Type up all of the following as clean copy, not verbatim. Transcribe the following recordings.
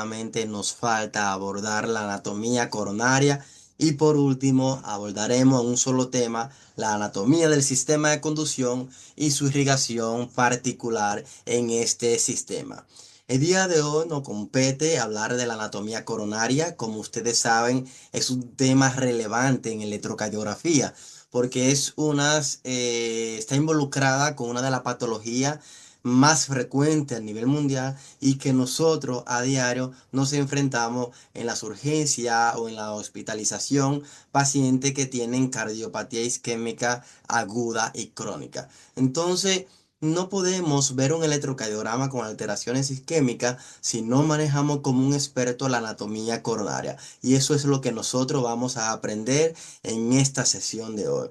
Solamente nos falta abordar la anatomía coronaria y por último abordaremos en un solo tema la anatomía del sistema de conducción y su irrigación particular en este sistema. El día de hoy nos compete hablar de la anatomía coronaria. Como ustedes saben, es un tema relevante en electrocardiografía porque está involucrada con una de las patologías más frecuentes a nivel mundial y que nosotros a diario nos enfrentamos en las urgencias o en la hospitalización, pacientes que tienen cardiopatía isquémica aguda y crónica. Entonces, no podemos ver un electrocardiograma con alteraciones isquémicas si no manejamos como un experto la anatomía coronaria. Y eso es lo que nosotros vamos a aprender en esta sesión de hoy.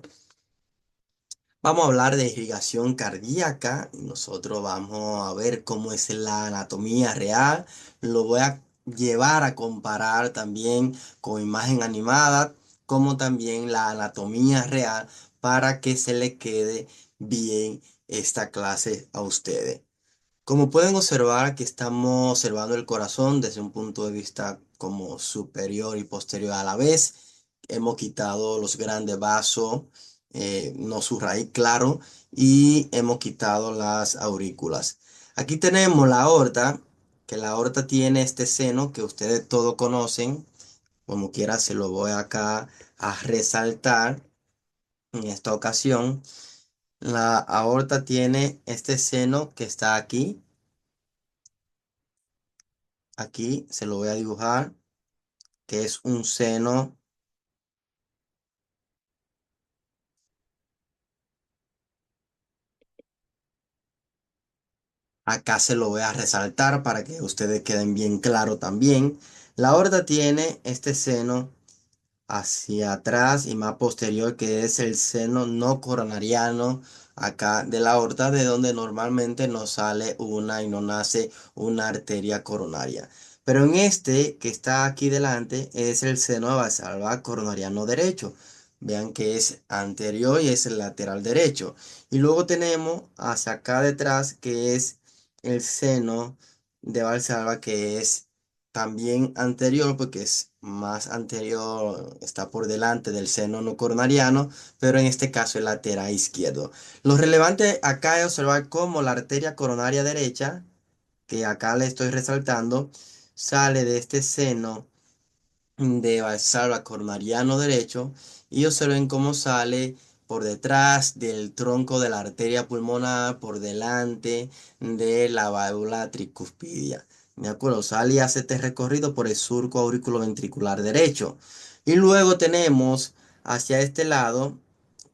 Vamos a hablar de irrigación cardíaca. Nosotros vamos a ver cómo es la anatomía real. Lo voy a llevar a comparar también con imagen animada, como también la anatomía real para que se le quede bien esta clase a ustedes. Como pueden observar, aquí estamos observando el corazón desde un punto de vista como superior y posterior a la vez. Hemos quitado los grandes vasos, no su raíz, claro, y hemos quitado las aurículas. Aquí tenemos la aorta, que la aorta tiene este seno que ustedes todos conocen. Como quiera, se lo voy acá a resaltar en esta ocasión. La aorta tiene este seno que está aquí. Aquí se lo voy a dibujar, que es un seno. Acá se lo voy a resaltar para que ustedes queden bien claro también. La aorta tiene este seno hacia atrás y más posterior, que es el seno no coronariano acá de la aorta, de donde normalmente no sale una y no nace una arteria coronaria. Pero en este que está aquí delante es el seno valsalva coronariano derecho. Vean que es anterior y es el lateral derecho. Y luego tenemos hacia acá detrás que es el seno de valsalva, que es también anterior, porque es más anterior, está por delante del seno no coronariano, pero en este caso el lateral izquierdo. Lo relevante acá es observar cómo la arteria coronaria derecha, que acá le estoy resaltando, sale de este seno de valsalva coronariano derecho, y observen cómo sale por detrás del tronco de la arteria pulmonar, por delante de la válvula tricuspidia. ¿De acuerdo? Sale y hace este recorrido por el surco auriculoventricular derecho. Y luego tenemos hacia este lado,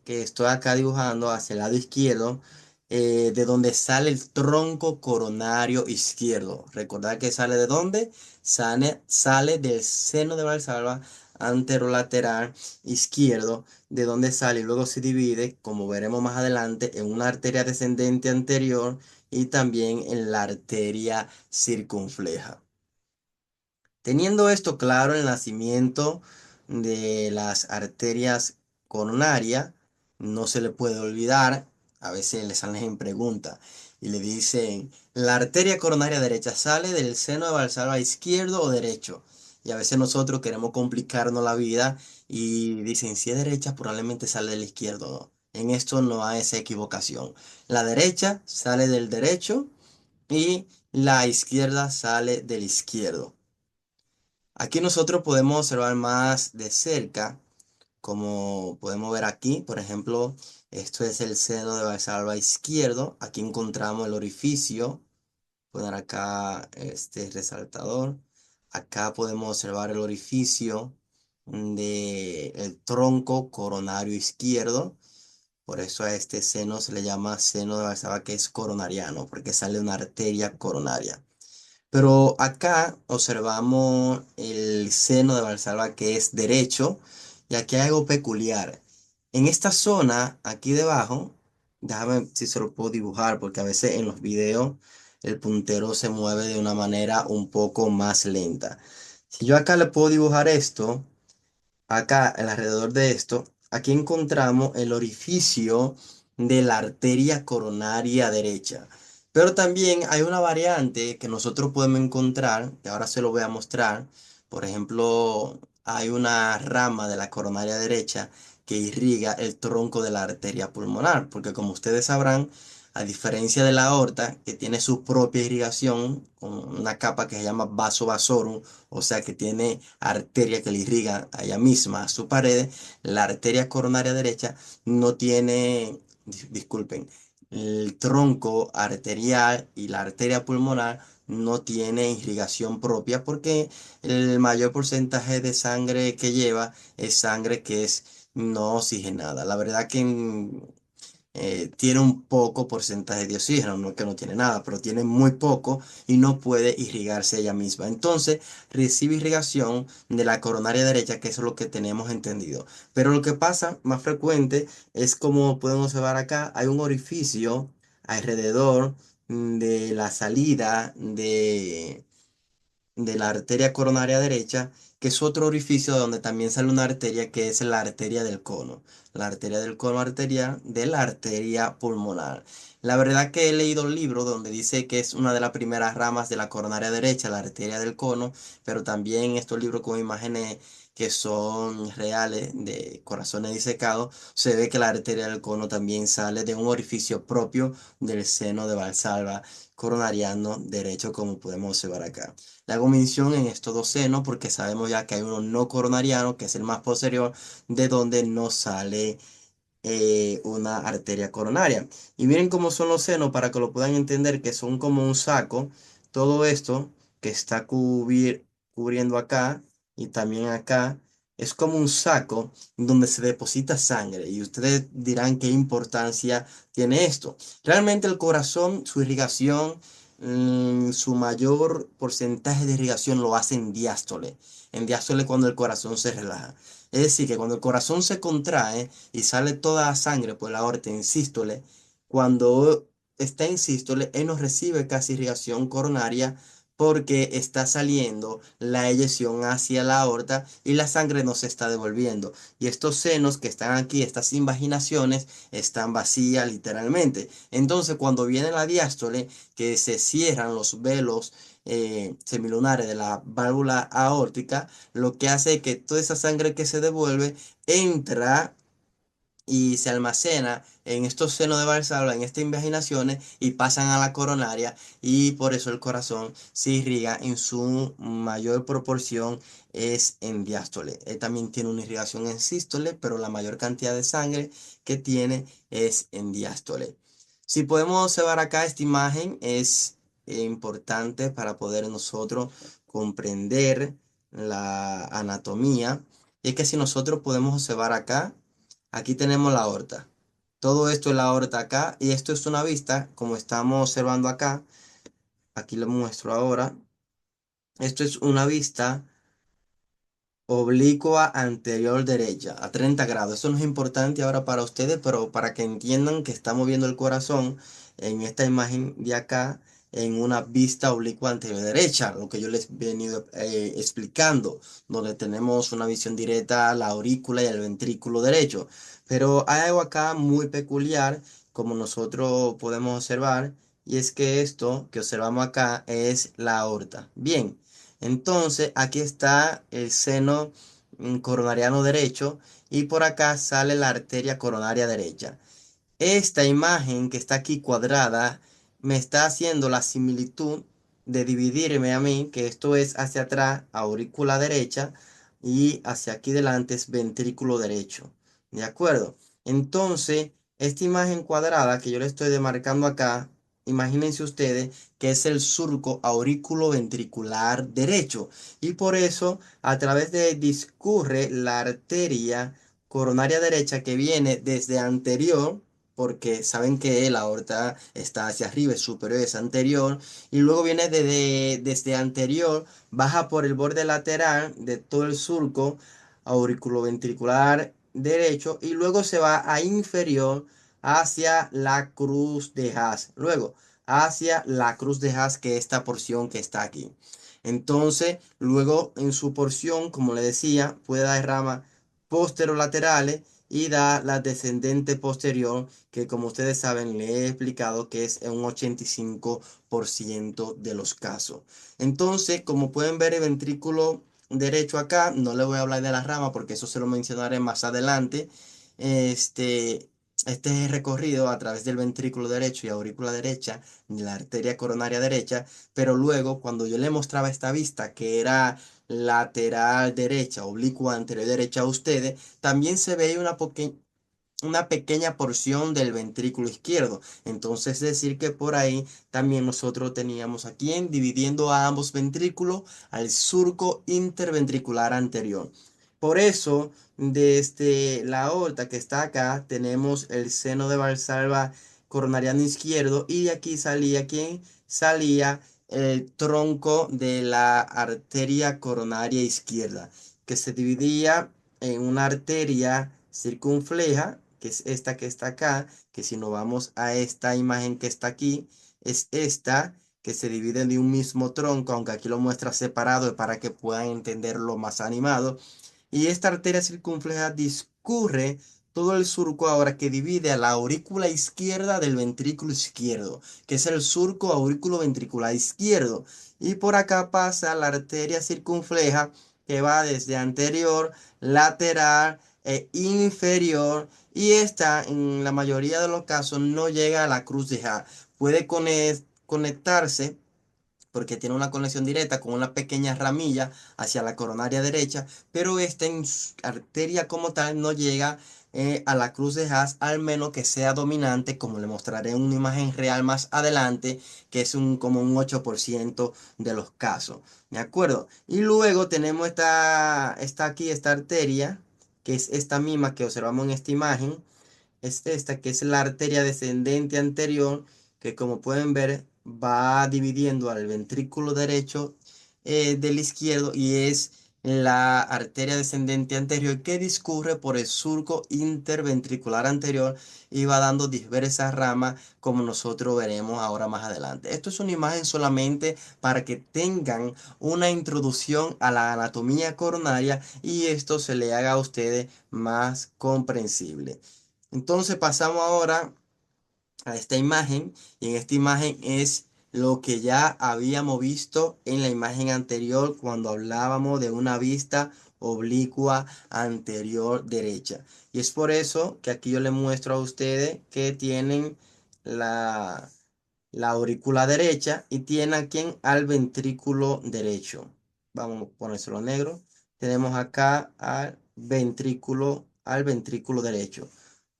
que estoy acá dibujando, hacia el lado izquierdo, de donde sale el tronco coronario izquierdo. Recordad que sale de dónde? Sale del seno de Valsalva anterolateral izquierdo, de donde sale y luego se divide, como veremos más adelante, en una arteria descendente anterior y también en la arteria circunfleja. Teniendo esto claro, el nacimiento de las arterias coronarias no se le puede olvidar. A veces le salen en pregunta y le dicen, ¿la arteria coronaria derecha sale del seno de Valsalva izquierdo o derecho? Y a veces nosotros queremos complicarnos la vida y dicen, si es derecha, probablemente sale del izquierdo. No. En esto no hay esa equivocación. La derecha sale del derecho y la izquierda sale del izquierdo. Aquí nosotros podemos observar más de cerca, como podemos ver aquí, por ejemplo, esto es el seno de Valsalva izquierdo. Aquí encontramos el orificio. Poner acá este resaltador. Acá podemos observar el orificio del tronco coronario izquierdo. Por eso a este seno se le llama seno de Valsalva, que es coronariano, porque sale una arteria coronaria. Pero acá observamos el seno de Valsalva, que es derecho, y aquí hay algo peculiar. En esta zona, aquí debajo, déjame ver si se lo puedo dibujar, porque a veces en los videos el puntero se mueve de una manera un poco más lenta. Si yo acá le puedo dibujar esto, acá alrededor de esto, aquí encontramos el orificio de la arteria coronaria derecha. Pero también hay una variante que nosotros podemos encontrar, que ahora se lo voy a mostrar. Por ejemplo, hay una rama de la coronaria derecha que irriga el tronco de la arteria pulmonar, porque como ustedes sabrán, a diferencia de la aorta, que tiene su propia irrigación, con una capa que se llama vaso vasorum, o sea que tiene arteria que le irriga a ella misma, a su pared, la arteria coronaria derecha no tiene, disculpen, el tronco arterial y la arteria pulmonar no tiene irrigación propia porque el mayor porcentaje de sangre que lleva es sangre que es no oxigenada. La verdad que tiene un poco porcentaje de oxígeno, no es que no tiene nada, pero tiene muy poco y no puede irrigarse ella misma. Entonces recibe irrigación de la coronaria derecha, que eso es lo que tenemos entendido. Pero lo que pasa más frecuente es como pueden observar acá, hay un orificio alrededor de la salida de la arteria coronaria derecha, que es otro orificio donde también sale una arteria que es la arteria del cono, la arteria del cono arterial de la arteria pulmonar. La verdad que he leído el libro donde dice que es una de las primeras ramas de la coronaria derecha, la arteria del cono, pero también estos libros con imágenes que son reales de corazones disecados, se ve que la arteria del cono también sale de un orificio propio del seno de Valsalva coronariano derecho, como podemos observar acá. Le hago mención en estos dos senos porque sabemos ya que hay uno no coronariano, que es el más posterior, de donde no sale una arteria coronaria. Y miren cómo son los senos para que lo puedan entender, que son como un saco. Todo esto que está cubriendo acá y también acá, es como un saco donde se deposita sangre. Y ustedes dirán qué importancia tiene esto. Realmente el corazón, su irrigación, su mayor porcentaje de irrigación lo hace en diástole. En diástole cuando el corazón se relaja. Es decir, que cuando el corazón se contrae y sale toda la sangre por la aorta en sístole, cuando está en sístole, él no recibe casi irrigación coronaria porque está saliendo la eyección hacia la aorta y la sangre no se está devolviendo. Y estos senos que están aquí, estas invaginaciones, están vacías literalmente. Entonces, cuando viene la diástole, que se cierran los velos semilunares de la válvula aórtica, lo que hace es que toda esa sangre que se devuelve entra y se almacena en estos senos de Valsalva, en estas invaginaciones, y pasan a la coronaria, y por eso el corazón se irriga en su mayor proporción es en diástole. Él también tiene una irrigación en sístole, pero la mayor cantidad de sangre que tiene es en diástole. Si podemos observar acá, esta imagen es importante para poder nosotros comprender la anatomía. Y es que si nosotros podemos observar acá, aquí tenemos la aorta. Todo esto es la aorta acá y esto es una vista, como estamos observando acá. Aquí les muestro ahora. Esto es una vista oblicua anterior derecha a 30 grados. Eso no es importante ahora para ustedes, pero para que entiendan que estamos viendo el corazón en esta imagen de acá en una vista oblicua anterior derecha, lo que yo les he venido explicando, donde tenemos una visión directa a la aurícula y al ventrículo derecho. Pero hay algo acá muy peculiar, como nosotros podemos observar, y es que esto que observamos acá es la aorta. Bien. Entonces, aquí está el seno coronariano derecho y por acá sale la arteria coronaria derecha. Esta imagen que está aquí cuadrada me está haciendo la similitud de dividirme a mí, que esto es hacia atrás, aurícula derecha, y hacia aquí delante es ventrículo derecho. ¿De acuerdo? Entonces, esta imagen cuadrada que yo le estoy demarcando acá, imagínense ustedes que es el surco aurículo ventricular derecho. Y por eso, a través de él discurre la arteria coronaria derecha que viene desde anterior, porque saben que la aorta está hacia arriba, es superior, es anterior, y luego viene desde anterior, baja por el borde lateral de todo el surco auriculoventricular derecho, y luego se va a inferior hacia la cruz de Haas, luego hacia la cruz de Haas, que es esta porción que está aquí. Entonces, luego en su porción, como le decía, puede dar ramas posterolaterales y da la descendente posterior, que como ustedes saben, le he explicado que es en un 85% de los casos. Entonces, como pueden ver, el ventrículo derecho acá, no le voy a hablar de la rama porque eso se lo mencionaré más adelante. Este, este es el recorrido a través del ventrículo derecho y aurícula derecha, de la arteria coronaria derecha, pero luego cuando yo le mostraba esta vista, que era lateral derecha, oblicua anterior derecha a ustedes, también se ve una pequeña porción del ventrículo izquierdo. Entonces, es decir que por ahí también nosotros teníamos aquí en dividiendo a ambos ventrículos al surco interventricular anterior. Por eso, desde la aorta que está acá, tenemos el seno de Valsalva coronariano izquierdo y de aquí salía ¿quién? Salía el tronco de la arteria coronaria izquierda, que se dividía en una arteria circunfleja, que es esta que está acá, que si nos vamos a esta imagen que está aquí, es esta que se divide de un mismo tronco, aunque aquí lo muestra separado para que puedan entenderlo más animado. Y esta arteria circunfleja discurre todo el surco ahora que divide a la aurícula izquierda del ventrículo izquierdo, que es el surco aurículo ventricular izquierdo. Y por acá pasa la arteria circunfleja que va desde anterior, lateral e inferior. Y esta, en la mayoría de los casos, no llega a la cruz de Ja. Puede conectarse porque tiene una conexión directa con una pequeña ramilla hacia la coronaria derecha, pero esta en su arteria como tal no llega a la cruz de Haas, al menos que sea dominante, como le mostraré en una imagen real más adelante, que es como un 8% de los casos. ¿De acuerdo? Y luego tenemos esta arteria, que es esta misma que observamos en esta imagen, es esta que es la arteria descendente anterior, que como pueden ver va dividiendo al ventrículo derecho del izquierdo y es la arteria descendente anterior que discurre por el surco interventricular anterior y va dando diversas ramas como nosotros veremos ahora más adelante. Esto es una imagen solamente para que tengan una introducción a la anatomía coronaria y esto se le haga a ustedes más comprensible. Entonces pasamos ahora a esta imagen y en esta imagen es lo que ya habíamos visto en la imagen anterior cuando hablábamos de una vista oblicua anterior derecha. Y es por eso que aquí yo les muestro a ustedes que tienen la, la aurícula derecha y tiene aquí al ventrículo derecho. Vamos a ponérselo negro. Tenemos acá al ventrículo derecho.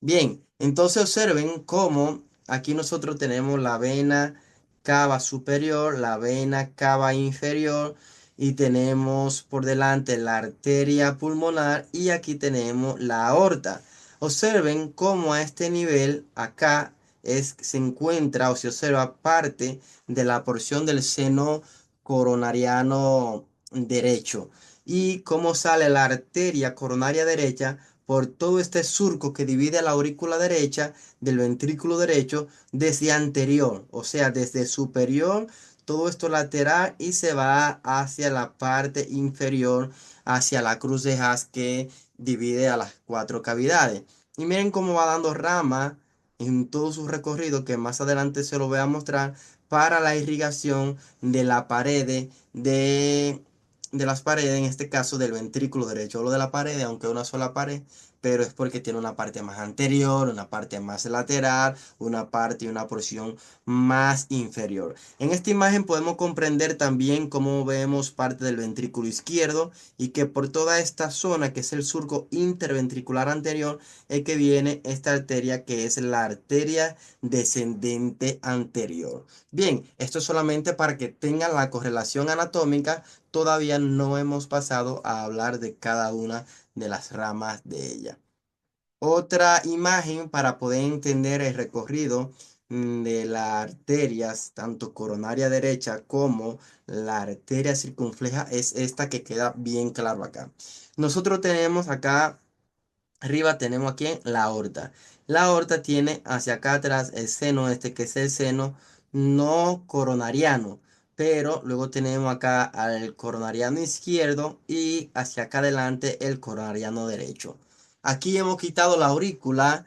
Bien, entonces observen cómo aquí nosotros tenemos la vena cava superior, la vena cava inferior y tenemos por delante la arteria pulmonar y aquí tenemos la aorta. Observen cómo a este nivel acá se encuentra o se observa parte de la porción del seno coronariano derecho y cómo sale la arteria coronaria derecha por todo este surco que divide la aurícula derecha del ventrículo derecho desde anterior, o sea, desde superior, todo esto lateral y se va hacia la parte inferior, hacia la cruz de Haas que divide a las cuatro cavidades. Y miren cómo va dando rama en todo su recorrido, que más adelante se lo voy a mostrar, para la irrigación de la pared de las paredes, en este caso del ventrículo derecho, lo de la pared, aunque una sola pared, pero es porque tiene una parte más anterior, una parte más lateral, una parte y una porción más inferior. En esta imagen podemos comprender también cómo vemos parte del ventrículo izquierdo y que por toda esta zona, que es el surco interventricular anterior, es que viene esta arteria que es la arteria descendente anterior. Bien, esto es solamente para que tengan la correlación anatómica. Todavía no hemos pasado a hablar de cada una de las ramas de ella. Otra imagen para poder entender el recorrido de las arterias, tanto coronaria derecha como la arteria circunfleja, es esta que queda bien claro acá. Nosotros tenemos acá arriba, tenemos aquí la aorta. La aorta tiene hacia acá atrás el seno este que es el seno no coronariano, pero luego tenemos acá al coronariano izquierdo y hacia acá adelante el coronariano derecho. Aquí hemos quitado la aurícula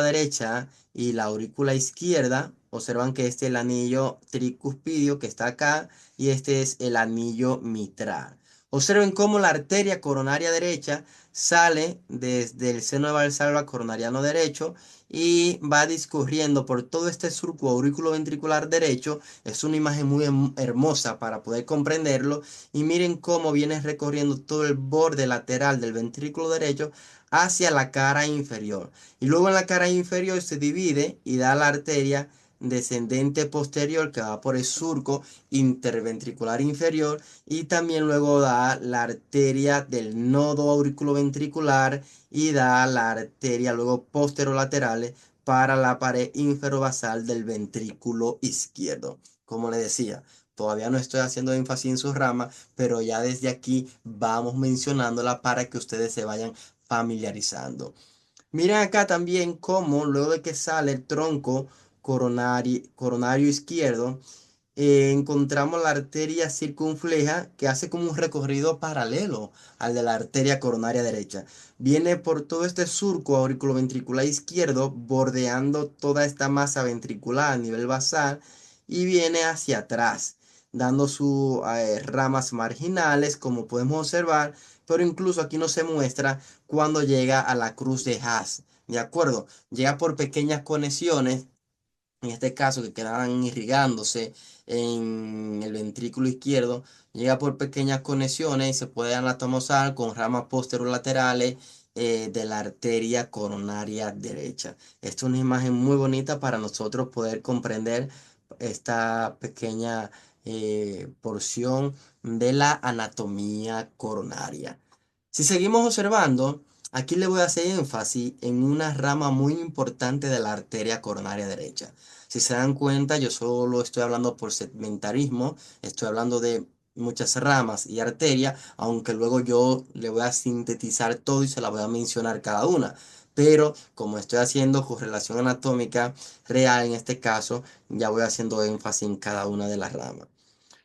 derecha y la aurícula izquierda. Observan que este es el anillo tricuspidio que está acá y este es el anillo mitral. Observen cómo la arteria coronaria derecha sale desde el seno de valsalva coronariano derecho y va discurriendo por todo este surco auriculoventricular derecho. Es una imagen muy hermosa para poder comprenderlo. Y miren cómo viene recorriendo todo el borde lateral del ventrículo derecho hacia la cara inferior. Y luego en la cara inferior se divide y da la arteria descendente posterior que va por el surco interventricular inferior y también luego da la arteria del nodo auriculoventricular y da la arteria luego posterolaterales para la pared inferobasal del ventrículo izquierdo. Como le decía, todavía no estoy haciendo énfasis en sus ramas, pero ya desde aquí vamos mencionándola para que ustedes se vayan familiarizando. Miren acá también cómo luego de que sale el tronco coronario izquierdo, encontramos la arteria circunfleja que hace como un recorrido paralelo al de la arteria coronaria derecha. Viene por todo este surco auriculoventricular izquierdo, bordeando toda esta masa ventricular a nivel basal y viene hacia atrás, dando sus ramas marginales, como podemos observar, pero incluso aquí no se muestra cuando llega a la cruz de Haas. ¿De acuerdo? Llega por pequeñas conexiones en este caso que quedaban irrigándose en el ventrículo izquierdo, llega por pequeñas conexiones y se puede anatomosar con ramas posterolaterales de la arteria coronaria derecha. Esta es una imagen muy bonita para nosotros poder comprender esta pequeña porción de la anatomía coronaria. Si seguimos observando, aquí le voy a hacer énfasis en una rama muy importante de la arteria coronaria derecha. Si se dan cuenta, yo solo estoy hablando por segmentarismo, estoy hablando de muchas ramas y arterias, aunque luego yo le voy a sintetizar todo y se la voy a mencionar cada una. Pero como estoy haciendo correlación anatómica real en este caso, ya voy haciendo énfasis en cada una de las ramas.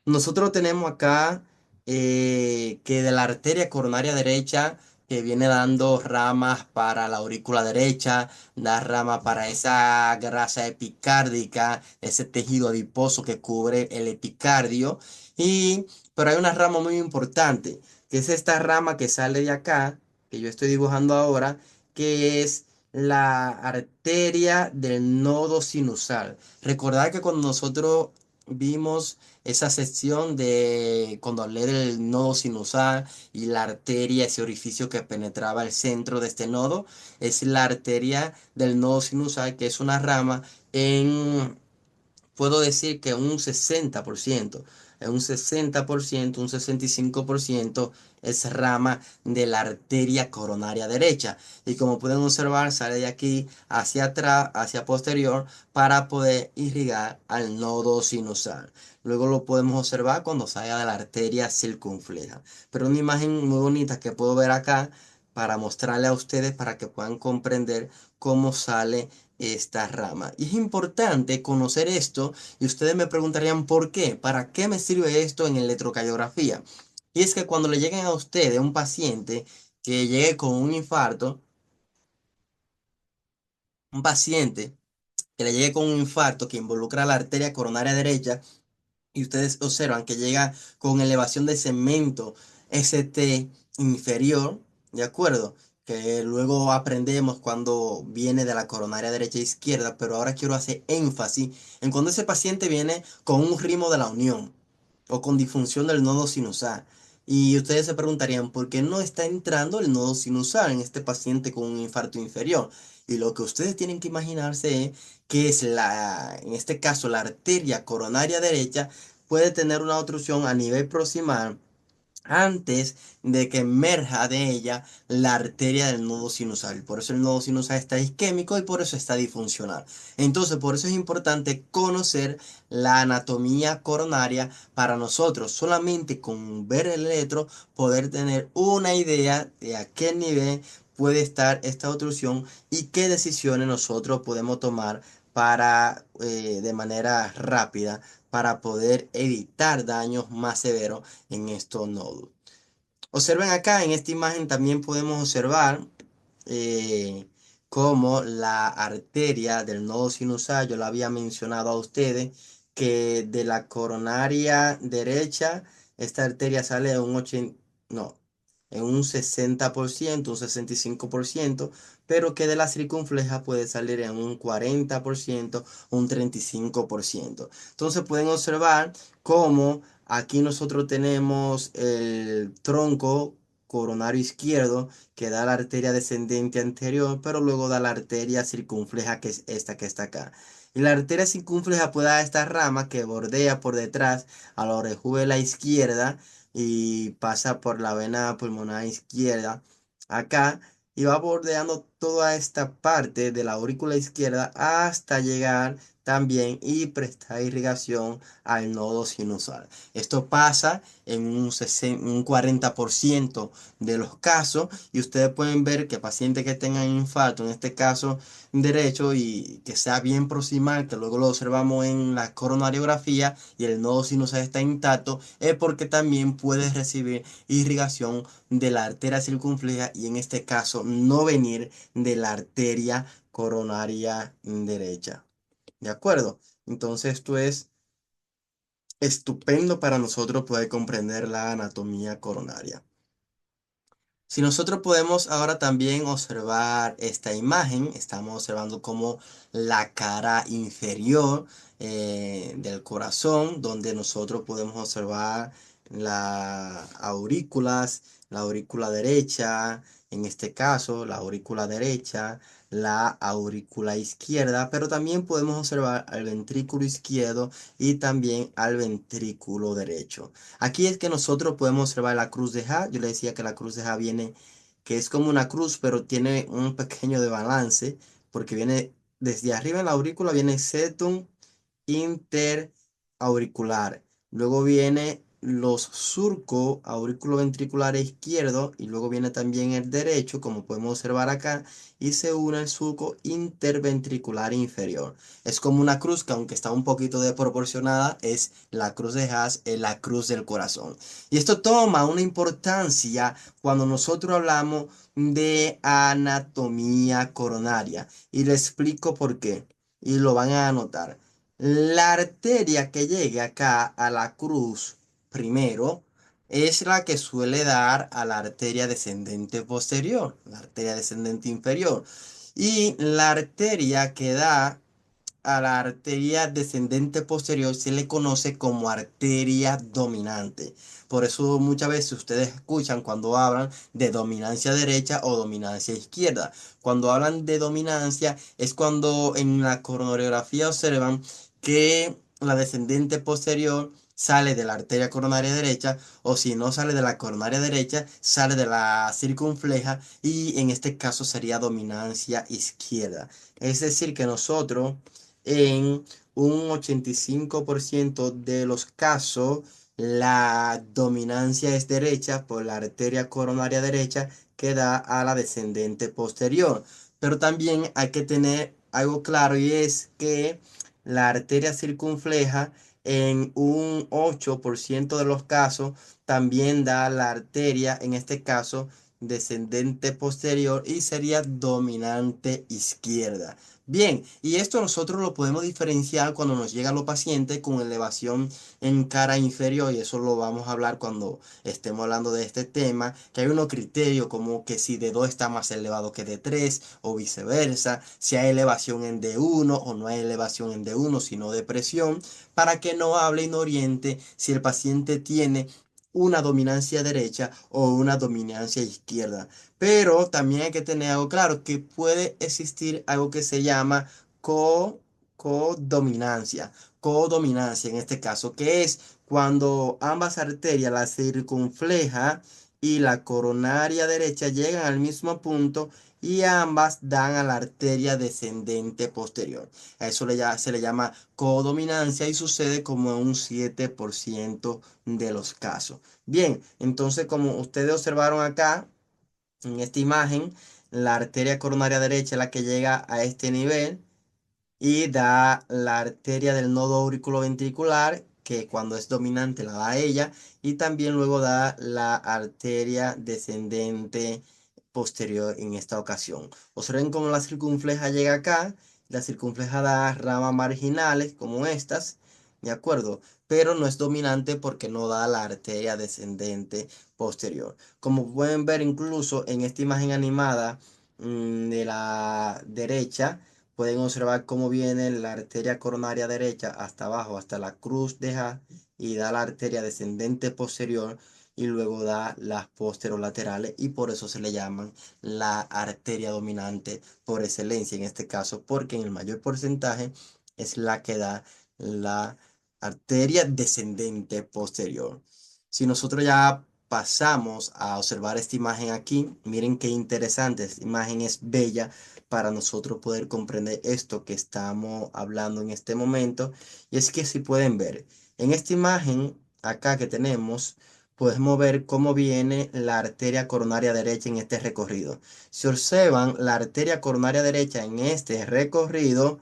Nosotros tenemos acá que de la arteria coronaria derecha, que viene dando ramas para la aurícula derecha, da ramas para esa grasa epicárdica, ese tejido adiposo que cubre el epicardio. Pero hay una rama muy importante, que es esta rama que sale de acá, que yo estoy dibujando ahora, que es la arteria del nodo sinusal. Recordad que cuando nosotros vimos esa sección de cuando hablé del nodo sinusal y la arteria, ese orificio que penetraba el centro de este nodo, es la arteria del nodo sinusal, que es una rama en puedo decir que un 60%, un 60%, un 65% es rama de la arteria coronaria derecha. Y como pueden observar, sale de aquí hacia atrás, hacia posterior, para poder irrigar al nodo sinusal. Luego lo podemos observar cuando salga de la arteria circunfleja. Pero una imagen muy bonita que puedo ver acá para mostrarle a ustedes para que puedan comprender cómo sale esta rama. Y es importante conocer esto y ustedes me preguntarían por qué, para qué me sirve esto en electrocardiografía. Y es que cuando le lleguen a ustedes un paciente que llegue con un infarto, un paciente que le llegue con un infarto que involucra la arteria coronaria derecha, y ustedes observan que llega con elevación de segmento ST inferior, ¿de acuerdo? Que luego aprendemos cuando viene de la coronaria derecha e izquierda, pero ahora quiero hacer énfasis en cuando ese paciente viene con un ritmo de la unión o con disfunción del nodo sinusal. Y ustedes se preguntarían, ¿por qué no está entrando el nodo sinusal en este paciente con un infarto inferior? Y lo que ustedes tienen que imaginarse es que es en este caso, la arteria coronaria derecha puede tener una obstrucción a nivel proximal antes de que emerja de ella la arteria del nodo sinusal. Por eso el nodo sinusal está isquémico y por eso está disfuncional. Entonces, por eso es importante conocer la anatomía coronaria para nosotros, solamente con ver el electro, poder tener una idea de a qué nivel puede estar esta obstrucción y qué decisiones nosotros podemos tomar para de manera rápida para poder evitar daños más severos en estos nodos. Observen acá, en esta imagen también podemos observar como la arteria del nodo sinusal. Yo lo había mencionado a ustedes que de la coronaria derecha, esta arteria sale en un 80, no, en un 60%, un 65%, pero que de la circunfleja puede salir en un 40%, un 35%. Entonces pueden observar cómo aquí nosotros tenemos el tronco coronario izquierdo que da la arteria descendente anterior, pero luego da la arteria circunfleja, que es esta que está acá. Y la arteria circunfleja puede dar esta rama que bordea por detrás a la orejuela izquierda y pasa por la vena pulmonar izquierda acá y va bordeando toda esta parte de la aurícula izquierda hasta llegar también y prestar irrigación al nodo sinusal. Esto pasa en un 40% de los casos y ustedes pueden ver que pacientes que tengan infarto, en este caso derecho y que sea bien proximal, que luego lo observamos en la coronariografía y el nodo sinusal está intacto, es porque también puede recibir irrigación de la arteria circunfleja y en este caso no venir de la arteria coronaria derecha. ¿De acuerdo? Entonces esto es estupendo para nosotros poder comprender la anatomía coronaria. Si nosotros podemos ahora también observar esta imagen, estamos observando como la cara inferior del corazón, donde nosotros podemos observar las aurículas, la aurícula derecha, en este caso, la aurícula derecha, la aurícula izquierda, pero también podemos observar el ventrículo izquierdo y también al ventrículo derecho. Aquí es que nosotros podemos observar la cruz de Ja. Yo le decía que la cruz de Ja viene, que es como una cruz, pero tiene un pequeño de balance, porque viene desde arriba en la aurícula, viene septum interauricular. Luego viene los surcos auriculoventriculares izquierdo y luego viene también el derecho, como podemos observar acá, y se une el surco interventricular inferior. Es como una cruz que aunque está un poquito desproporcionada, es la cruz de Haas, es la cruz del corazón. Y esto toma una importancia cuando nosotros hablamos de anatomía coronaria. Y le explico por qué. Y lo van a anotar. La arteria que llegue acá a la cruz primero es la que suele dar a la arteria descendente posterior, la arteria descendente inferior. Y la arteria que da a la arteria descendente posterior se le conoce como arteria dominante. Por eso muchas veces ustedes escuchan cuando hablan de dominancia derecha o dominancia izquierda. Cuando hablan de dominancia es cuando en la coronariografía observan que la descendente posterior sale de la arteria coronaria derecha o si no sale de la coronaria derecha, sale de la circunfleja y en este caso sería dominancia izquierda. Es decir, que nosotros en un 85% de los casos, la dominancia es derecha por la arteria coronaria derecha que da a la descendente posterior. Pero también hay que tener algo claro y es que la arteria circunfleja en un 8% de los casos también da la arteria, en este caso, descendente posterior y sería dominante izquierda. Bien, y esto nosotros lo podemos diferenciar cuando nos llega a los pacientes con elevación en cara inferior, y eso lo vamos a hablar cuando estemos hablando de este tema, que hay unos criterios como que si D2 está más elevado que D3 o viceversa, si hay elevación en D1 o no hay elevación en D1, sino depresión, para que no hable y no oriente si el paciente tiene una dominancia derecha o una dominancia izquierda. Pero también hay que tener algo claro, que puede existir algo que se llama co codominancia. Codominancia en este caso, que es cuando ambas arterias, la circunfleja y la coronaria derecha, llegan al mismo punto y ambas dan a la arteria descendente posterior. A eso se le llama codominancia y sucede como en un 7% de los casos. Bien, entonces como ustedes observaron acá, en esta imagen, la arteria coronaria derecha es la que llega a este nivel y da la arteria del nodo auriculoventricular, que cuando es dominante la da ella, y también luego da la arteria descendente posterior en esta ocasión. Observen cómo la circunfleja llega acá, la circunfleja da ramas marginales como estas, ¿de acuerdo? Pero no es dominante porque no da la arteria descendente posterior. Como pueden ver incluso en esta imagen animada de la derecha, pueden observar cómo viene la arteria coronaria derecha hasta abajo, hasta la cruz de Haz, y da la arteria descendente posterior y luego da las posterolaterales, y por eso se le llaman la arteria dominante por excelencia en este caso, porque en el mayor porcentaje es la que da la arteria descendente posterior. Si nosotros ya pasamos a observar esta imagen aquí, miren qué interesante, esta imagen es bella para nosotros poder comprender esto que estamos hablando en este momento. Y es que si pueden ver, en esta imagen acá que tenemos, podemos ver cómo viene la arteria coronaria derecha en este recorrido. Si observan la arteria coronaria derecha en este recorrido,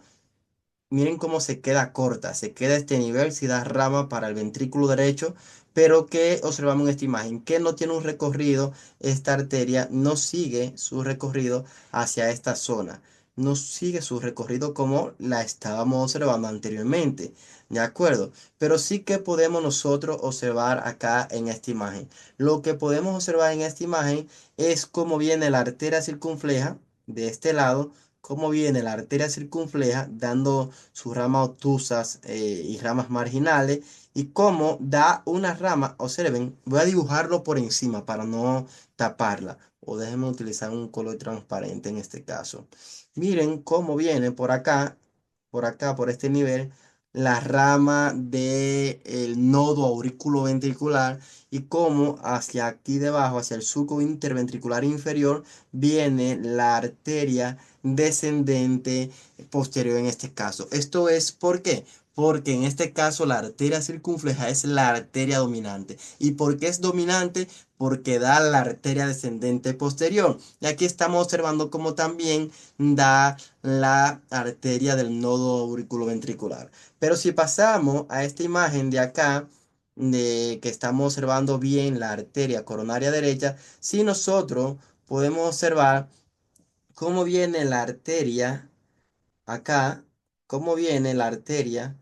miren cómo se queda corta, se queda a este nivel, si da rama para el ventrículo derecho, pero que observamos en esta imagen, que no tiene un recorrido, esta arteria no sigue su recorrido hacia esta zona, no sigue su recorrido como la estábamos observando anteriormente, ¿de acuerdo? Pero sí que podemos nosotros observar acá en esta imagen. Lo que podemos observar en esta imagen es cómo viene la arteria circunfleja de este lado, cómo viene la arteria circunfleja dando sus ramas obtusas y ramas marginales, y cómo da una rama. Observen, voy a dibujarlo por encima para no taparla, o déjenme utilizar un color transparente en este caso. Miren cómo viene por acá, por este nivel, la rama del nodo auriculoventricular, y cómo hacia aquí debajo, hacia el surco interventricular inferior, viene la arteria descendente posterior en este caso. Esto es ¿por qué? Porque en este caso la arteria circunfleja es la arteria dominante. ¿Y por qué es dominante? Porque da la arteria descendente posterior. Y aquí estamos observando cómo también da la arteria del nodo auriculoventricular. Pero si pasamos a esta imagen de acá, de que estamos observando bien la arteria coronaria derecha, si nosotros podemos observar cómo viene la arteria acá, cómo viene la arteria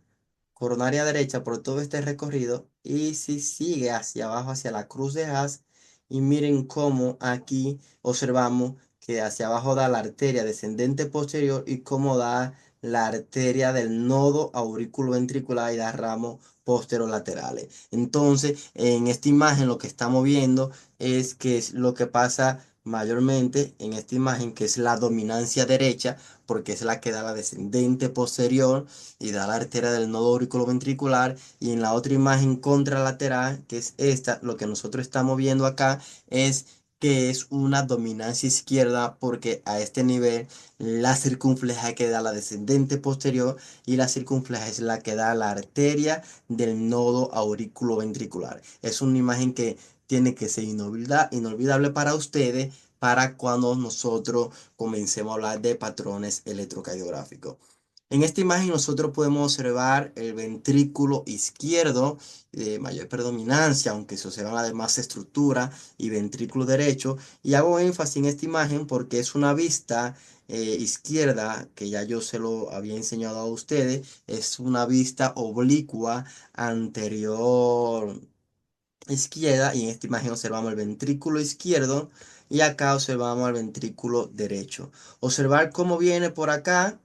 coronaria derecha por todo este recorrido, y si sigue hacia abajo hacia la cruz de Haz, y miren cómo aquí observamos que hacia abajo da la arteria descendente posterior y cómo da la arteria del nodo auriculoventricular y da ramos posterolaterales. Entonces, en esta imagen lo que estamos viendo es que es lo que pasa mayormente en esta imagen, que es la dominancia derecha, porque es la que da la descendente posterior y da la arteria del nodo auriculoventricular. Y en la otra imagen contralateral, que es esta, lo que nosotros estamos viendo acá es que es una dominancia izquierda, porque a este nivel la circunfleja que da la descendente posterior, y la circunfleja es la que da la arteria del nodo auriculoventricular. Es una imagen que tiene que ser inolvidable para ustedes, para cuando nosotros comencemos a hablar de patrones electrocardiográficos. En esta imagen nosotros podemos observar el ventrículo izquierdo de mayor predominancia, aunque se observa la demás estructura, y ventrículo derecho. Y hago énfasis en esta imagen porque es una vista izquierda, que ya yo se lo había enseñado a ustedes. Es una vista oblicua anterior izquierda, y en esta imagen observamos el ventrículo izquierdo y acá observamos el ventrículo derecho. Observar cómo viene por acá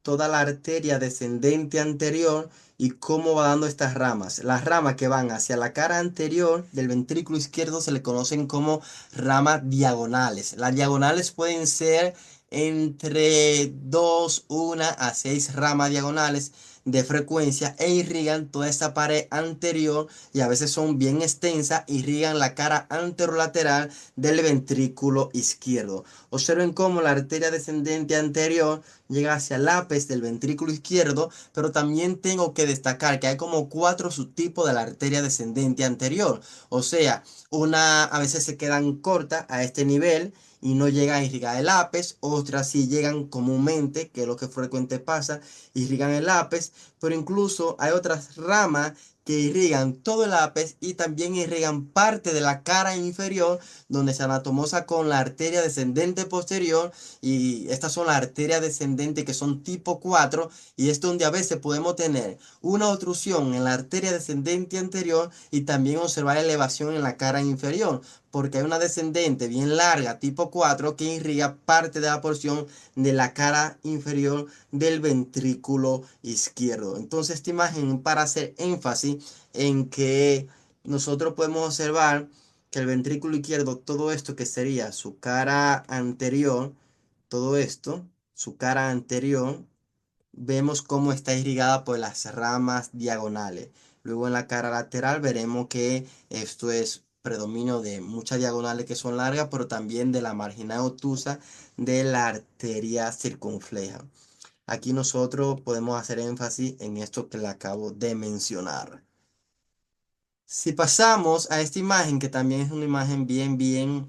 toda la arteria descendente anterior y cómo va dando estas ramas. Las ramas que van hacia la cara anterior del ventrículo izquierdo se le conocen como ramas diagonales. Las diagonales pueden ser entre 2, 1 a 6 ramas diagonales de frecuencia, e irrigan toda esta pared anterior, y a veces son bien extensas, irrigan la cara anterolateral del ventrículo izquierdo. Observen cómo la arteria descendente anterior llega hacia el ápice del ventrículo izquierdo, pero también tengo que destacar que hay como 4 subtipos de la arteria descendente anterior. O sea, una a veces se quedan cortas a este nivel y no llegan a irrigar el ápice, otras sí llegan comúnmente, que es lo que frecuente pasa, irrigan el ápice, pero incluso hay otras ramas que irrigan todo el ápex y también irrigan parte de la cara inferior donde se anatomosa con la arteria descendente posterior, y estas son las arterias descendentes que son tipo 4, y es donde a veces podemos tener una obstrucción en la arteria descendente anterior y también observar elevación en la cara inferior, porque hay una descendente bien larga tipo 4 que irriga parte de la porción de la cara inferior del ventrículo izquierdo. Entonces esta imagen para hacer énfasis en que nosotros podemos observar que el ventrículo izquierdo, todo esto que sería su cara anterior, todo esto, su cara anterior, vemos cómo está irrigada por las ramas diagonales. Luego en la cara lateral veremos que esto es predominio de muchas diagonales que son largas, pero también de la marginal obtusa de la arteria circunfleja. Aquí nosotros podemos hacer énfasis en esto que le acabo de mencionar. Si pasamos a esta imagen, que también es una imagen bien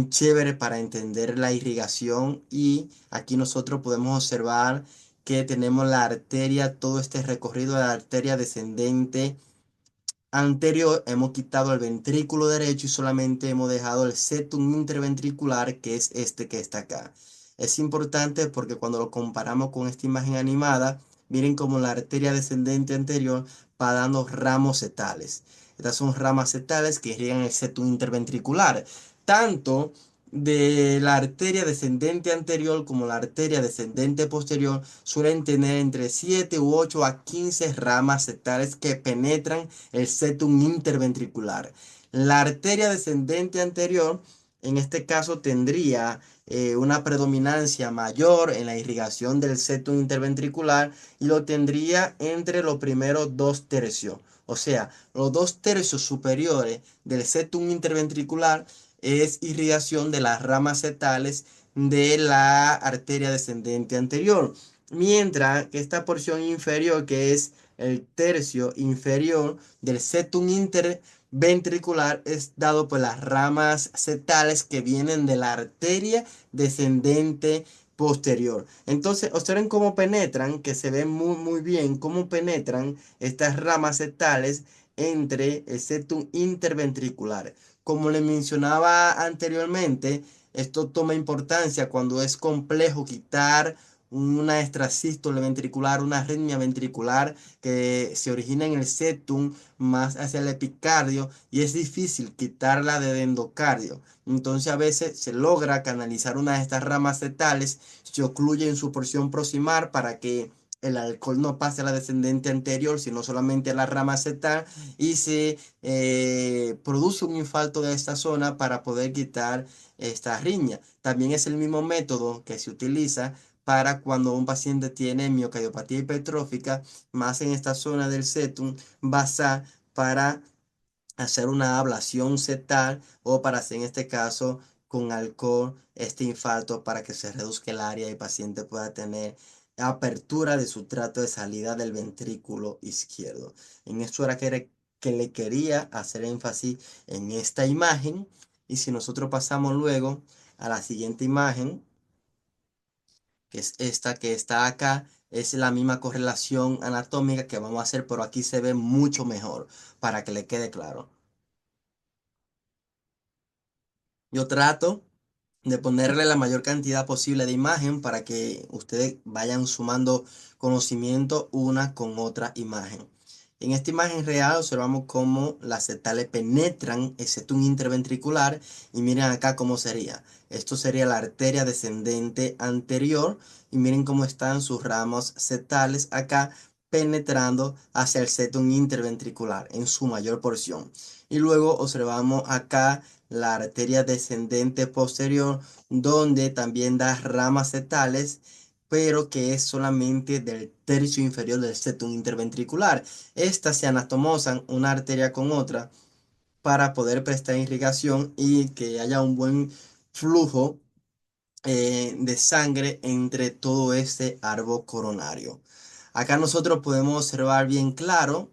chévere para entender la irrigación, y aquí nosotros podemos observar que tenemos la arteria, todo este recorrido de la arteria descendente anterior, hemos quitado el ventrículo derecho y solamente hemos dejado el septum interventricular, que es este que está acá. Es importante porque cuando lo comparamos con esta imagen animada, miren cómo la arteria descendente anterior va dando ramos setales. Estas son ramas setales que irrigan el septum interventricular. Tanto de la arteria descendente anterior como la arteria descendente posterior suelen tener entre 7 u 8 a 15 ramas setales que penetran el septum interventricular. La arteria descendente anterior, en este caso, tendría una predominancia mayor en la irrigación del septum interventricular y lo tendría entre los primeros 2 tercios. O sea, los 2 tercios superiores del septum interventricular es irrigación de las ramas setales de la arteria descendente anterior. Mientras que esta porción inferior, que es el tercio inferior del septum interventricular, es dado por las ramas setales que vienen de la arteria descendente posterior. Entonces, observen cómo penetran, que se ve muy bien cómo penetran estas ramas setales entre el septum interventricular. Como le mencionaba anteriormente, esto toma importancia cuando es complejo quitar una extrasístole ventricular, una arritmia ventricular que se origina en el septum más hacia el epicardio, y es difícil quitarla del endocardio. Entonces a veces se logra canalizar una de estas ramas setales, se ocluye en su porción proximal para que el alcohol no pase a la descendente anterior, sino solamente a la rama setal, y se produce un infarto de esta zona para poder quitar esta riña. También es el mismo método que se utiliza para cuando un paciente tiene miocardiopatía hipertrófica, más en esta zona del septum basal, para hacer una ablación septal o para hacer en este caso con alcohol este infarto para que se reduzca el área y el paciente pueda tener apertura de su trato de salida del ventrículo izquierdo. En esto era que le quería hacer énfasis en esta imagen. Y si nosotros pasamos luego a la siguiente imagen, que es esta que está acá, es la misma correlación anatómica que vamos a hacer, pero aquí se ve mucho mejor para que le quede claro. Yo trato de ponerle la mayor cantidad posible de imagen para que ustedes vayan sumando conocimiento una con otra imagen. En esta imagen real observamos cómo las setales penetran el septum interventricular, y miren acá cómo sería. Esto sería la arteria descendente anterior, y miren cómo están sus ramos setales acá penetrando hacia el septum interventricular en su mayor porción. Y luego observamos acá la arteria descendente posterior, donde también da ramas setales, pero que es solamente del tercio inferior del septum interventricular. Estas se anastomosan una arteria con otra para poder prestar irrigación y que haya un buen flujo de sangre entre todo este árbol coronario. Acá nosotros podemos observar bien claro,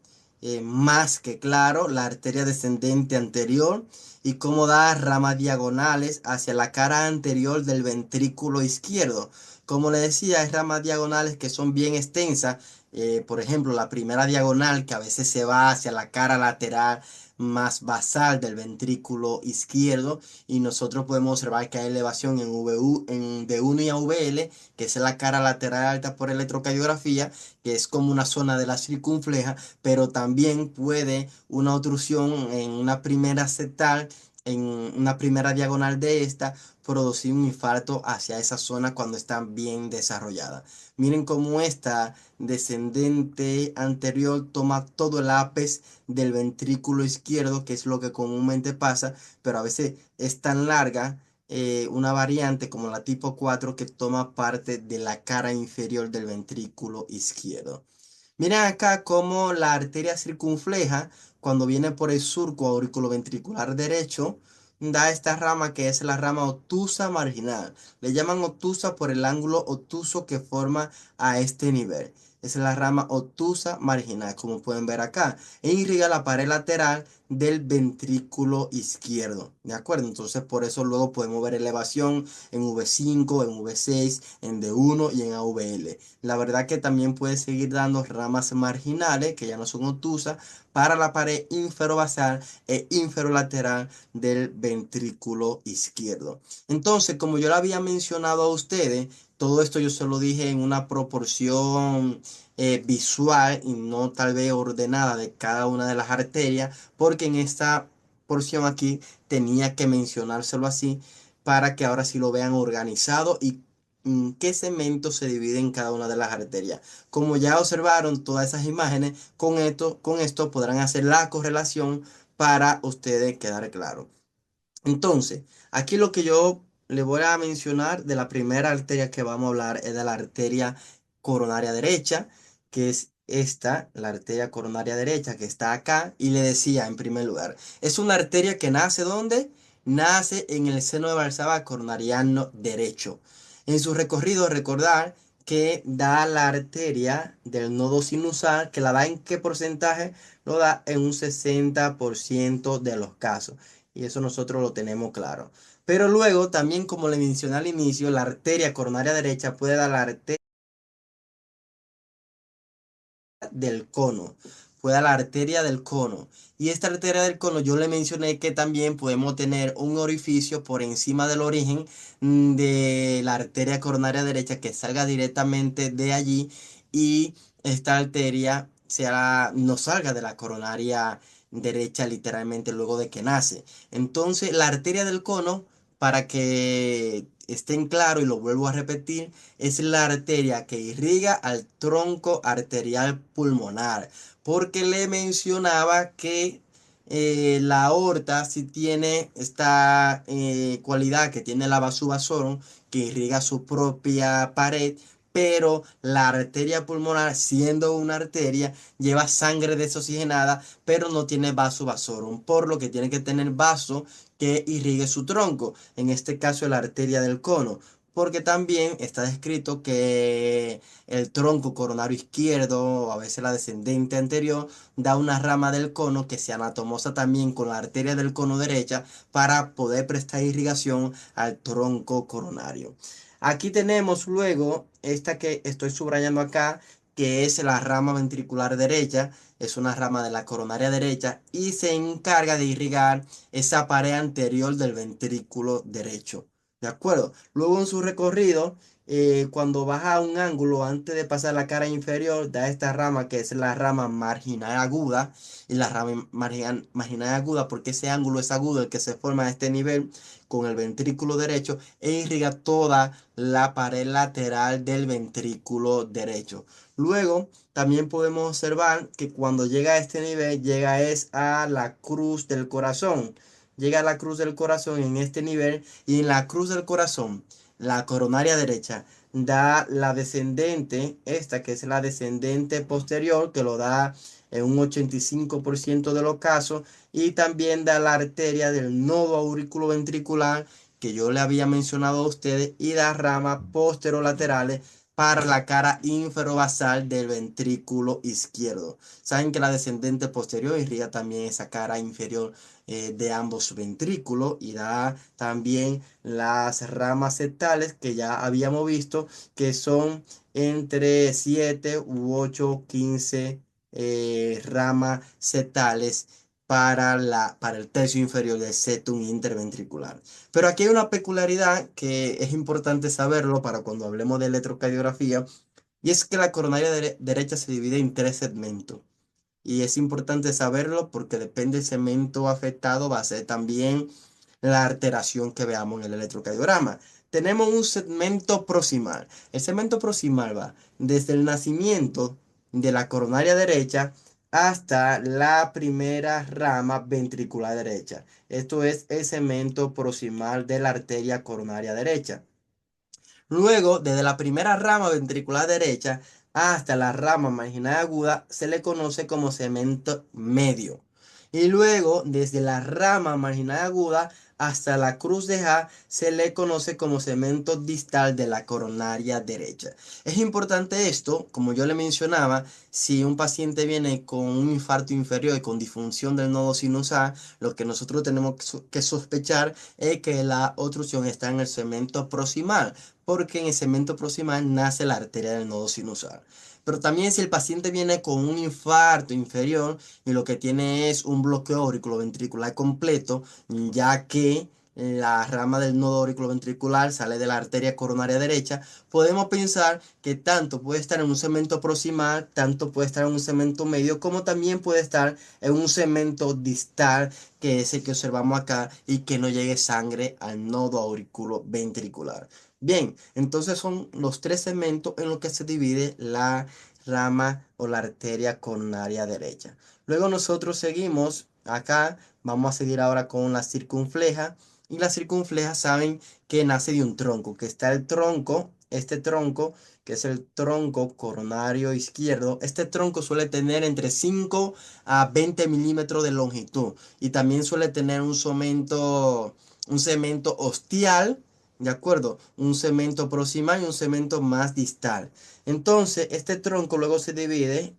más que claro, la arteria descendente anterior y cómo da ramas diagonales hacia la cara anterior del ventrículo izquierdo. Como le decía, hay ramas diagonales que son bien extensas, Por ejemplo, la primera diagonal que a veces se va hacia la cara lateral más basal del ventrículo izquierdo, y nosotros podemos observar que hay elevación en VU, en D1 y AVL, que es la cara lateral alta por electrocardiografía, que es como una zona de la circunfleja, pero también puede una obstrucción en una primera septal, en una primera diagonal de esta, producir un infarto hacia esa zona cuando está bien desarrollada. Miren cómo esta descendente anterior toma todo el ápice del ventrículo izquierdo, que es lo que comúnmente pasa, pero a veces es tan larga una variante como la tipo 4 que toma parte de la cara inferior del ventrículo izquierdo. Miren acá cómo la arteria circunfleja, cuando viene por el surco auriculoventricular derecho, da esta rama que es la rama obtusa marginal. Le llaman obtusa por el ángulo obtuso que forma a este nivel. Es la rama obtusa marginal, como pueden ver acá, e irriga la pared lateral del ventrículo izquierdo. ¿De acuerdo? Entonces, por eso luego podemos ver elevación en V5, en V6, en D1 y en AVL. La verdad que también puede seguir dando ramas marginales, que ya no son obtusas, para la pared inferobasal e inferolateral del ventrículo izquierdo. Entonces, como yo lo había mencionado a ustedes, todo esto yo se lo dije en una proporción visual y no tal vez ordenada de cada una de las arterias, porque en esta porción aquí tenía que mencionárselo así para que ahora sí lo vean organizado y qué segmentos se dividen en cada una de las arterias. Como ya observaron todas esas imágenes, con esto podrán hacer la correlación para ustedes quedar claro. Entonces, aquí lo que yo le voy a mencionar de la primera arteria que vamos a hablar es de la arteria coronaria derecha, que es esta, la arteria coronaria derecha que está acá, y le decía en primer lugar, es una arteria que nace ¿dónde? Nace en el seno de Valsalva coronariano derecho. En su recorrido, recordar que da la arteria del nodo sinusal, que la da en qué porcentaje, lo da en un 60% de los casos. Y eso nosotros lo tenemos claro. Pero luego, también como le mencioné al inicio, la arteria coronaria derecha puede dar la arteria del cono. Puede dar la arteria del cono. Y esta arteria del cono, yo le mencioné que también podemos tener un orificio por encima del origen de la arteria coronaria derecha que salga directamente de allí y esta arteria no salga de la coronaria derecha literalmente luego de que nace. Entonces, la arteria del cono, para que estén claros y lo vuelvo a repetir, es la arteria que irriga al tronco arterial pulmonar, porque le mencionaba que la aorta sí tiene esta cualidad que tiene la vasovasorum, que irriga su propia pared, pero la arteria pulmonar, siendo una arteria, lleva sangre desoxigenada, pero no tiene vasovasorum, por lo que tiene que tener vaso que irrigue su tronco, en este caso la arteria del cono, porque también está descrito que el tronco coronario izquierdo, o a veces la descendente anterior, da una rama del cono que se anatomosa también con la arteria del cono derecha para poder prestar irrigación al tronco coronario. Aquí tenemos luego esta que estoy subrayando acá, que es la rama ventricular derecha, es una rama de la coronaria derecha y se encarga de irrigar esa pared anterior del ventrículo derecho. ¿De acuerdo? Luego en su recorrido, cuando baja a un ángulo antes de pasar la cara inferior, da esta rama que es la rama marginal aguda. Y la rama marginal aguda, porque ese ángulo es agudo, el que se forma a este nivel con el ventrículo derecho, e irriga toda la pared lateral del ventrículo derecho. Luego, también podemos observar que cuando llega a este nivel, llega es a la cruz del corazón. Llega a la cruz del corazón en este nivel, y en la cruz del corazón, la coronaria derecha da la descendente, esta que es la descendente posterior, que lo da en un 85% de los casos, y también da la arteria del nodo auriculoventricular, que yo le había mencionado a ustedes, y da ramas posterolaterales para la cara inferobasal del ventrículo izquierdo. Saben que la descendente posterior irriga también esa cara inferior de ambos ventrículos y da también las ramas septales que ya habíamos visto que son entre 7 u 8, 15 ramas septales para el tercio inferior del septum interventricular. Pero aquí hay una peculiaridad que es importante saberlo para cuando hablemos de electrocardiografía, y es que la coronaria derecha se divide en tres segmentos. Y es importante saberlo porque depende del segmento afectado, va a ser también la alteración que veamos en el electrocardiograma. Tenemos un segmento proximal. El segmento proximal va desde el nacimiento de la coronaria derecha hasta la primera rama ventricular derecha. Esto es el segmento proximal de la arteria coronaria derecha. Luego, desde la primera rama ventricular derecha hasta la rama marginal aguda, se le conoce como segmento medio. Y luego, desde la rama marginal aguda hasta la cruz de Ja, se le conoce como segmento distal de la coronaria derecha. Es importante esto, como yo le mencionaba, si un paciente viene con un infarto inferior y con disfunción del nodo sinusal, lo que nosotros tenemos que sospechar es que la obstrucción está en el segmento proximal, porque en el segmento proximal nace la arteria del nodo sinusal. Pero también si el paciente viene con un infarto inferior y lo que tiene es un bloqueo auriculoventricular completo, ya que la rama del nodo auriculoventricular sale de la arteria coronaria derecha, podemos pensar que tanto puede estar en un segmento proximal, tanto puede estar en un segmento medio, como también puede estar en un segmento distal, que es el que observamos acá, y que no llegue sangre al nodo auriculoventricular. Bien, entonces son los tres segmentos en los que se divide la rama o la arteria coronaria derecha. Luego nosotros seguimos acá, vamos a seguir ahora con la circunfleja. Y la circunfleja saben que nace de un tronco, que está el tronco, este tronco, que es el tronco coronario izquierdo. Este tronco suele tener entre 5 a 20 milímetros de longitud y también suele tener un segmento ostial, ¿de acuerdo? Un segmento proximal y un segmento más distal. Entonces, este tronco luego se divide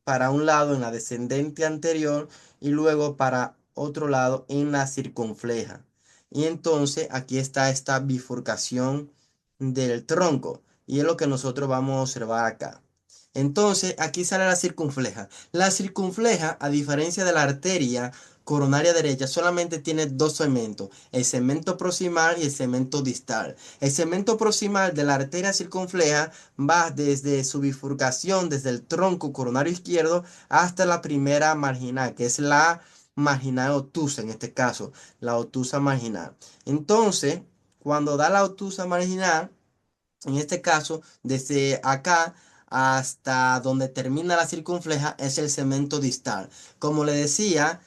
para un lado en la descendente anterior y luego para otro lado en la circunfleja. Y entonces aquí está esta bifurcación del tronco y es lo que nosotros vamos a observar acá. Entonces, aquí sale la circunfleja. La circunfleja, a diferencia de la arteria coronaria derecha, solamente tiene dos segmentos, el segmento proximal y el segmento distal. El segmento proximal de la arteria circunfleja va desde su bifurcación, desde el tronco coronario izquierdo hasta la primera marginal, que es la marginal obtusa, en este caso, la obtusa marginal. Entonces, cuando da la obtusa marginal, en este caso, desde acá hasta donde termina la circunfleja es el segmento distal. Como le decía,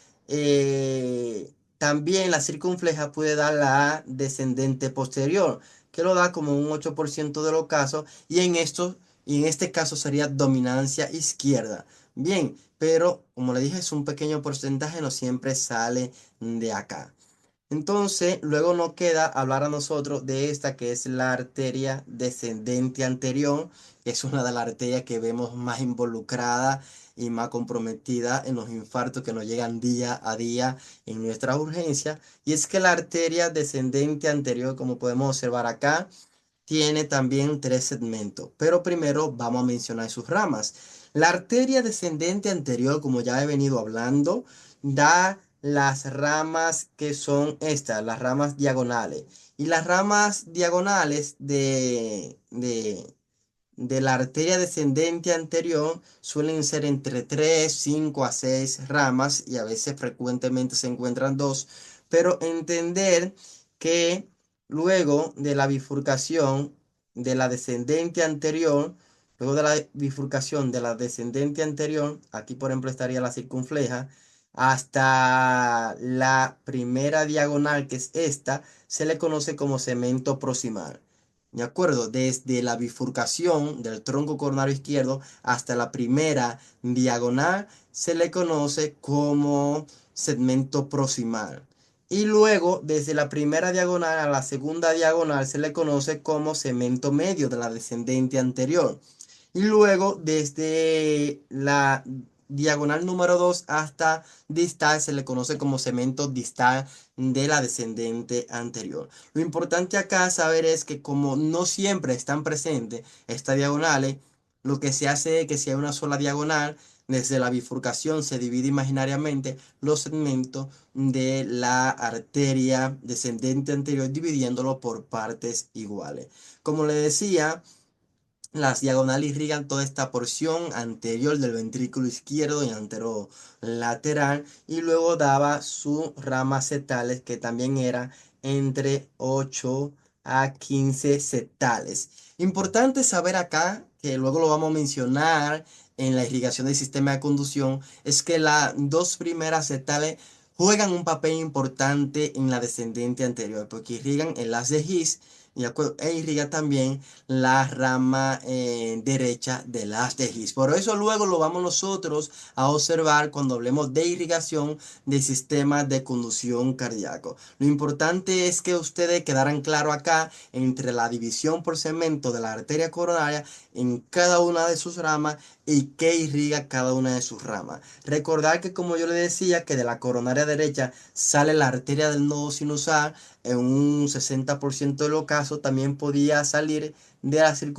también la circunfleja puede dar la descendente posterior, que lo da como un 8% de los casos, y en este caso sería dominancia izquierda. Bien, pero como le dije, es un pequeño porcentaje, no siempre sale de acá. Entonces, luego nos queda hablar a nosotros de esta que es la arteria descendente anterior, que es una de las arterias que vemos más involucrada y más comprometida en los infartos que nos llegan día a día en nuestra urgencia. Y es que la arteria descendente anterior, como podemos observar acá, tiene también tres segmentos, pero primero vamos a mencionar sus ramas. La arteria descendente anterior, como ya he venido hablando, da las ramas que son estas, las ramas diagonales. Y las ramas diagonales de la arteria descendente anterior suelen ser entre 3 5 a 6 ramas y a veces frecuentemente se encuentran dos, pero entender que luego de la bifurcación de la descendente anterior, luego de la bifurcación de la descendente anterior, aquí por ejemplo estaría la circunfleja, hasta la primera diagonal, que es esta, se le conoce como segmento proximal. ¿De acuerdo? Desde la bifurcación del tronco coronario izquierdo hasta la primera diagonal se le conoce como segmento proximal. Y luego, desde la primera diagonal a la segunda diagonal, se le conoce como segmento medio de la descendente anterior. Y luego, desde la diagonal número 2 hasta distal, se le conoce como segmento distal de la descendente anterior. Lo importante acá saber es que como no siempre están presentes estas diagonales, lo que se hace es que si hay una sola diagonal, desde la bifurcación se divide imaginariamente los segmentos de la arteria descendente anterior, dividiéndolo por partes iguales. Como le decía, las diagonales irrigan toda esta porción anterior del ventrículo izquierdo y anterolateral, y luego daba sus ramas setales, que también era entre 8 a 15 setales. Importante saber acá, que luego lo vamos a mencionar en la irrigación del sistema de conducción, es que las dos primeras setales juegan un papel importante en la descendente anterior, porque irrigan el haz de His e irriga también la rama derecha del haz de His. Por eso luego lo vamos nosotros a observar cuando hablemos de irrigación del sistema de conducción cardíaco. Lo importante es que ustedes quedaran claro acá entre la división por segmento de la arteria coronaria en cada una de sus ramas y qué irriga cada una de sus ramas. Recordar que, como yo le decía, que de la coronaria derecha sale la arteria del nodo sinusal. En un 60% de los casos también podía salir de la circunferencia